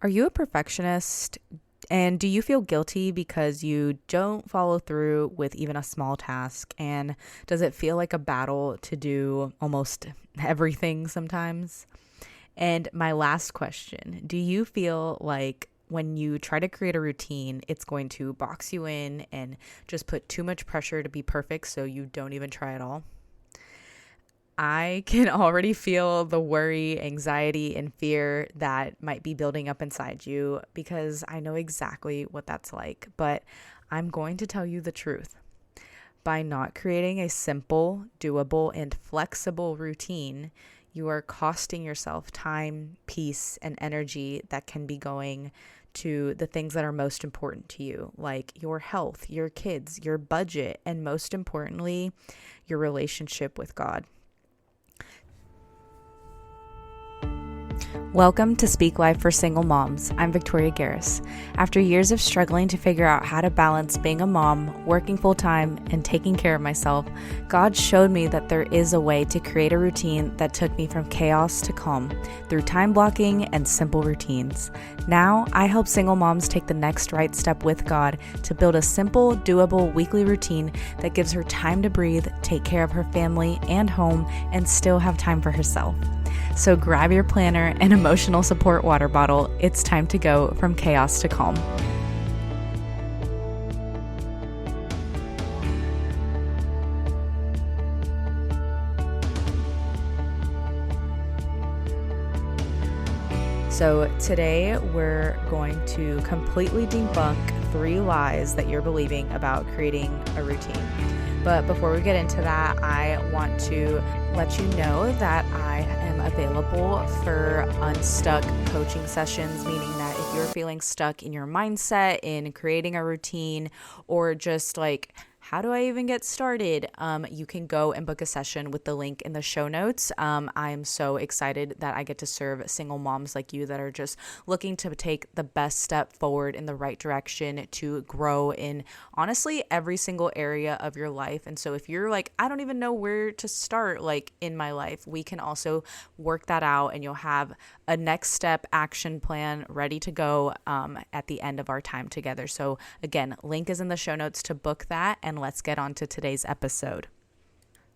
Are you a perfectionist? And do you feel guilty because you don't follow through with even a small task? And does it feel like a battle to do almost everything sometimes? And my last question, do you feel like when you try to create a routine, it's going to box you in and just put too much pressure to be perfect so you don't even try at all? I can already feel the worry, anxiety, and fear that might be building up inside you because I know exactly what that's like. But I'm going to tell you the truth. By not creating a simple, doable, and flexible routine, you are costing yourself time, peace, and energy that can be going to the things that are most important to you, like your health, your kids, your budget, and most importantly, your relationship with God. Welcome to Speak Life for Single Moms. I'm Victoria Garris. After years of struggling to figure out how to balance being a mom, working full-time, and taking care of myself, God showed me that there is a way to create a routine that took me from chaos to calm through time blocking and simple routines. Now, I help single moms take the next right step with God to build a simple, doable weekly routine that gives her time to breathe, take care of her family and home, and still have time for herself. So grab your planner and emotional support water bottle. It's time to go from chaos to calm. So today we're going to completely debunk 3 lies that you're believing about creating a routine. But before we get into that, I want to let you know that I am available for unstuck coaching sessions, meaning that if you're feeling stuck in your mindset, in creating a routine, or just like, how do I even get started? You can go and book a session with the link in the show notes. I am so excited that I get to serve single moms like you that are just looking to take the best step forward in the right direction to grow in honestly every single area of your life. And so if you're like, I don't even know where to start, like in my life, we can also work that out and you'll have a next step action plan ready to go at the end of our time together. So again, link is in the show notes to book that, and let's get on to today's episode.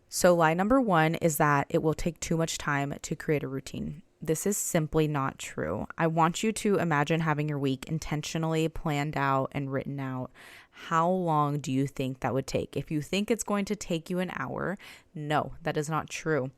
So lie number 1 is that it will take too much time to create a routine. This is simply not true. I want you to imagine having your week intentionally planned out and written out. How long do you think that would take? If you think it's going to take you an hour, no, that is not true.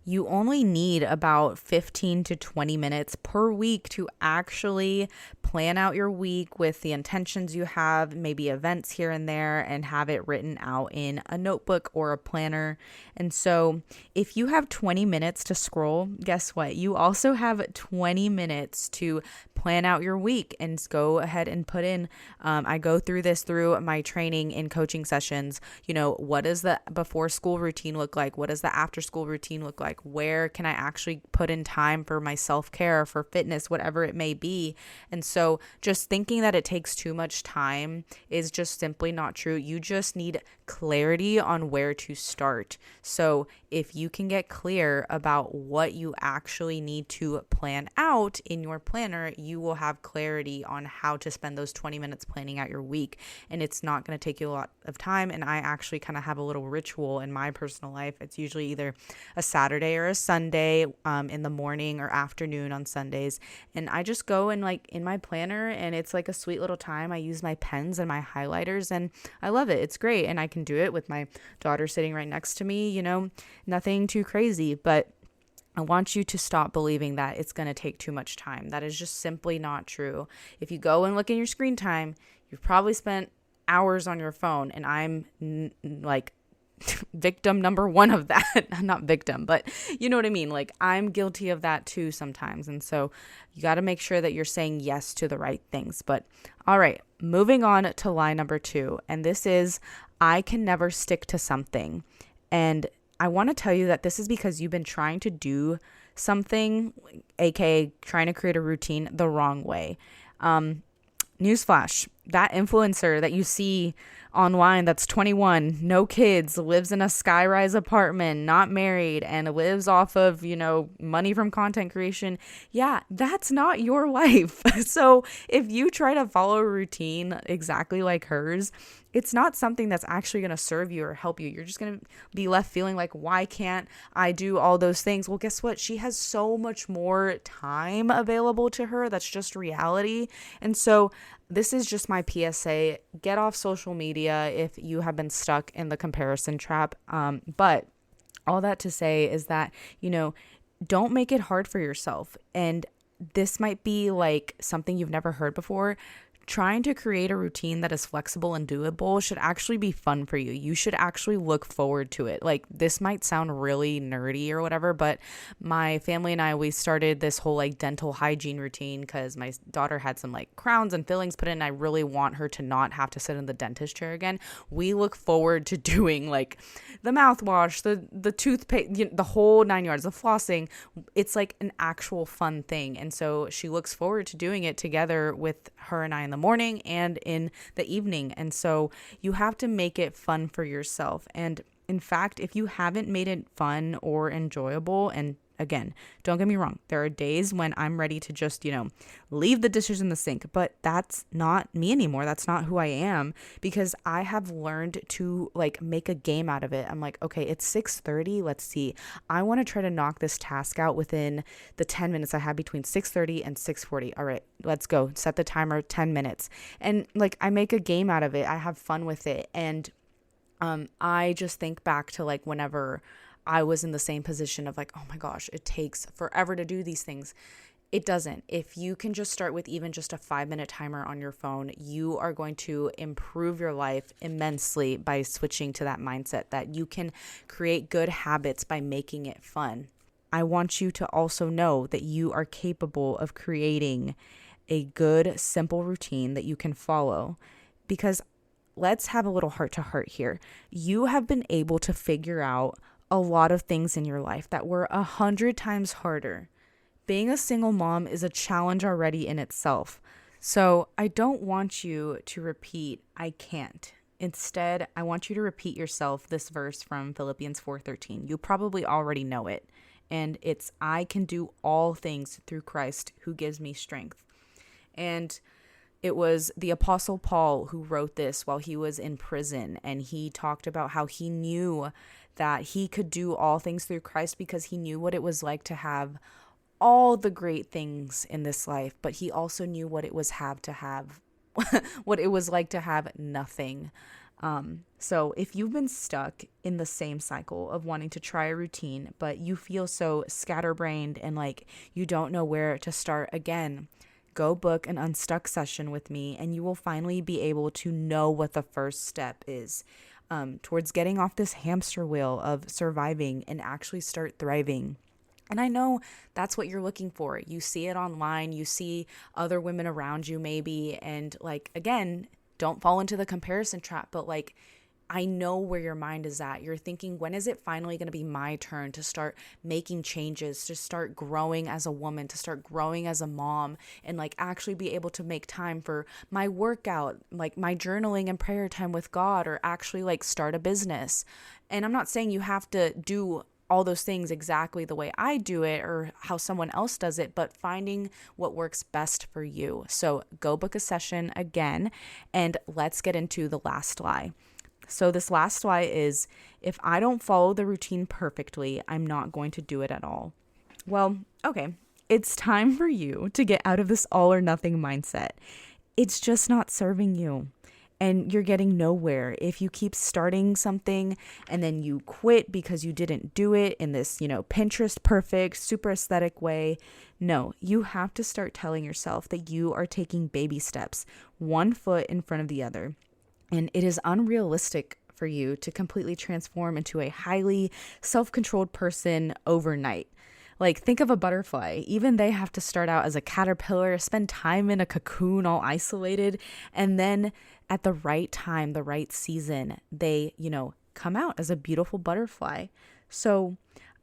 You only need about 15 to 20 minutes per week to actually plan out your week with the intentions you have, maybe events here and there, and have it written out in a notebook or a planner. And so if you have 20 minutes to scroll, guess what? You also have 20 minutes to plan out your week and go ahead and put in, I go through this through my training in coaching sessions. You know, what does the before school routine look like? What does the after school routine look like? Where can I actually put in time for my self-care, for fitness, whatever it may be? And so just thinking that it takes too much time is just simply not true. You just need clarity on where to start. So if you can get clear about what you actually need to plan out in your planner, you will have clarity on how to spend those 20 minutes planning out your week. And it's not going to take you a lot of time. And I actually kind of have a little ritual in my personal life. It's usually either a Saturday or a Sunday in the morning or afternoon on Sundays. And I just go and like in my planner, and it's like a sweet little time. I use my pens and my highlighters, and I love it. It's great. And I can do it with my daughter sitting right next to me, you know, nothing too crazy, but I want you to stop believing that it's going to take too much time. That is just simply not true. If you go and look in your screen time, you've probably spent hours on your phone, and I'm like victim number 1 of that. Not victim, but you know what I mean? Like I'm guilty of that too sometimes. And so you got to make sure that you're saying yes to the right things. But all right, moving on to lie number 2. And this is, I can never stick to something. And I want to tell you that this is because you've been trying to do something, aka trying to create a routine the wrong way. Newsflash, that influencer that you see online that's 21, no kids, lives in a skyrise apartment, not married, and lives off of, money from content creation. Yeah, that's not your life. So if you try to follow a routine exactly like hers, it's not something that's actually going to serve you or help you. You're just going to be left feeling like, why can't I do all those things? Well, guess what? She has so much more time available to her. That's just reality. And so this is just my PSA. Get off social media if you have been stuck in the comparison trap. But all that to say is that, don't make it hard for yourself. And this might be like something you've never heard before. Trying to create a routine that is flexible and doable should actually be fun for you. You should actually look forward to it. Like, this might sound really nerdy or whatever, but my family and I, we started this whole like dental hygiene routine because my daughter had some like crowns and fillings put in, and I really want her to not have to sit in the dentist chair again. We look forward to doing like the mouthwash, the toothpaste, the whole 9 yards, the flossing. It's like an actual fun thing. And so she looks forward to doing it together with her and I in the morning and in the evening. And so you have to make it fun for yourself. And in fact, if you haven't made it fun or enjoyable, and again, don't get me wrong, there are days when I'm ready to just, leave the dishes in the sink, but that's not me anymore. That's not who I am, because I have learned to like make a game out of it. I'm like, okay, it's 6:30. Let's see. I want to try to knock this task out within the 10 minutes I have between 6:30 and 6:40. All right, let's go. Set the timer 10 minutes. And like, I make a game out of it. I have fun with it. And I just think back to like whenever I was in the same position of like, oh my gosh, it takes forever to do these things. It doesn't. If you can just start with even just a 5-minute timer on your phone, you are going to improve your life immensely by switching to that mindset that you can create good habits by making it fun. I want you to also know that you are capable of creating a good, simple routine that you can follow, because let's have a little heart to heart here. You have been able to figure out a lot of things in your life that were 100 times harder. Being a single mom is a challenge already in itself. So I don't want you to repeat, I can't. Instead, I want you to repeat yourself this verse from Philippians 4:13. You probably already know it. And it's, I can do all things through Christ who gives me strength. And it was the Apostle Paul who wrote this while he was in prison. And he talked about how he knew that he could do all things through Christ because he knew what it was like to have all the great things in this life, but he also knew what it was what it was like to have nothing. So if you've been stuck in the same cycle of wanting to try a routine, but you feel so scatterbrained and like you don't know where to start again, go book an Unstuck session with me, and you will finally be able to know what the first step is towards getting off this hamster wheel of surviving and actually start thriving. And I know that's what you're looking for. You see it online, you see other women around you maybe, and like, again, don't fall into the comparison trap, but like, I know where your mind is at. You're thinking, when is it finally going to be my turn to start making changes, to start growing as a woman, to start growing as a mom, and like actually be able to make time for my workout, like my journaling and prayer time with God, or actually like start a business. And I'm not saying you have to do all those things exactly the way I do it or how someone else does it, but finding what works best for you. So go book a session again, and let's get into the last lie. So this last lie is, if I don't follow the routine perfectly, I'm not going to do it at all. Well, okay, it's time for you to get out of this all or nothing mindset. It's just not serving you. And you're getting nowhere if you keep starting something and then you quit because you didn't do it in this, Pinterest perfect, super aesthetic way. No, you have to start telling yourself that you are taking baby steps, one foot in front of the other. And it is unrealistic for you to completely transform into a highly self-controlled person overnight. Like, think of a butterfly. Even they have to start out as a caterpillar, spend time in a cocoon all isolated, and then at the right time, the right season, they, come out as a beautiful butterfly. So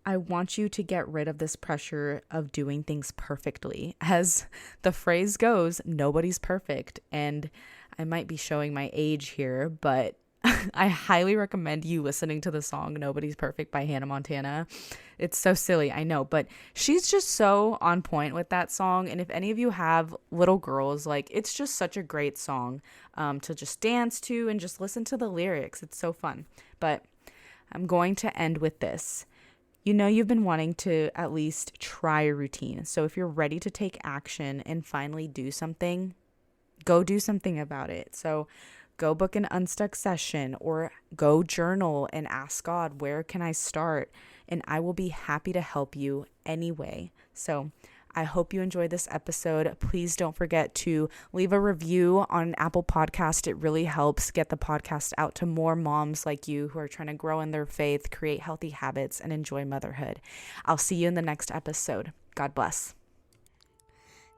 I want you to get rid of this pressure of doing things perfectly. As the phrase goes, nobody's perfect. And I might be showing my age here, but I highly recommend you listening to the song Nobody's Perfect by Hannah Montana. It's so silly, I know, but she's just so on point with that song. And if any of you have little girls, like, it's just such a great song to just dance to and just listen to the lyrics. It's so fun. But I'm going to end with this. You know, you've been wanting to at least try a routine. So if you're ready to take action and finally do something, go do something about it. So go book an unstuck session or go journal and ask God, where can I start? And I will be happy to help you anyway. So I hope you enjoyed this episode. Please don't forget to leave a review on Apple Podcast. It really helps get the podcast out to more moms like you who are trying to grow in their faith, create healthy habits, and enjoy motherhood. I'll see you in the next episode. God bless.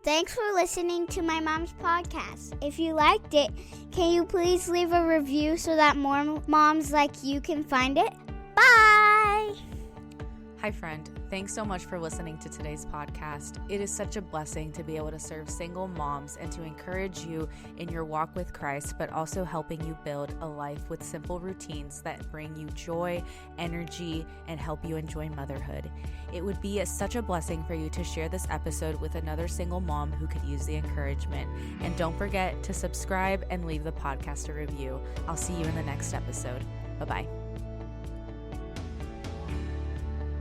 Thanks for listening to my mom's podcast. If you liked it, can you please leave a review so that more moms like you can find it? Bye! Hi, friend. Thanks so much for listening to today's podcast. It is such a blessing to be able to serve single moms and to encourage you in your walk with Christ, but also helping you build a life with simple routines that bring you joy, energy, and help you enjoy motherhood. It would be such a blessing for you to share this episode with another single mom who could use the encouragement. And don't forget to subscribe and leave the podcast a review. I'll see you in the next episode. Bye-bye.